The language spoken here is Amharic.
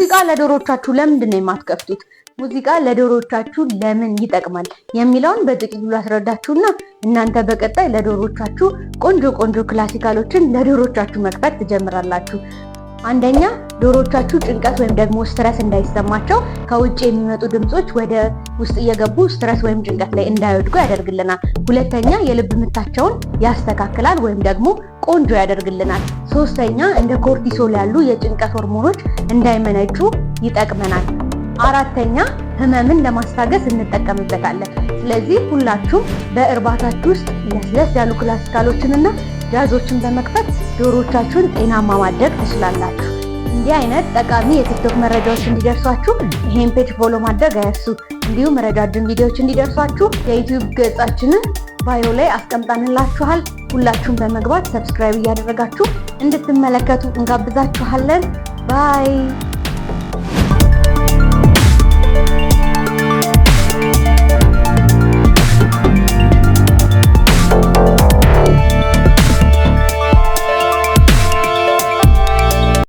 ሙዚቃ ለዶሮቻችሁ ለምንድን ነው የማትከፍቱት? ሙዚቃ ለዶሮቻችሁ ለምን ይጠቅማል የሚለውን በጥቂቱ ላስረዳችሁና እናንተ በቀጣይ ለዶሮቻችሁ ቆንጆ ክላሲካሎችን ለዶሮቻችሁ መክፈት ትጀምራላችሁ። አንደኛ ዶሮቻችሁ ጭንቀት ወይም ደግሞ ስትረስ እንዳይሰማቸው ከውጭ የሚመጡ ድምጾች ወደ ውስጥ እየገቡ ስትረስ ወይም ጭንቀት ላይ እንዳይወድቁ ያደርግልናል። ሁለተኛ የልብ ምታቸውን ያስተካክላል ወይም ደግሞ ቆንጆ ያደርግልናል። ሶስተኛ እንደ ኮርቲሶል ያሉ የጭንቀት ሆርሞኖች እንዳይመነጩ ይጠቅመናል። አራተኛ ህመምን ለማስታገስ እንጠቀምበታለን። ስለዚህ ሁላችሁም በእርባታችሁ ውስጥ ለስለስ ያሉ ክላሲካሎችንና ጃዞችን በመክፈት ዶሮቻችሁን ጤናማ ማድረግ ትችላላችሁ። እንዲህ አይነት ጠቃሚ የቲክቶክ መረጃዎች እንዲደርሷችሁ ይሄን ፔጅ ፎሎ ማድረግ አይርሱ። እንዲሁም ረጃጅም ቪዲዮዎች እንዲደርሷችሁ የዩቲዩብ ገጻችንን ባዮ ላይ አስቀምጠንላችኋል። ሁላችሁም በመግባት ሰብስክራይብ እያደረጋችሁ እንድትመለከቱ እንጋብዛችኋለን። ባይ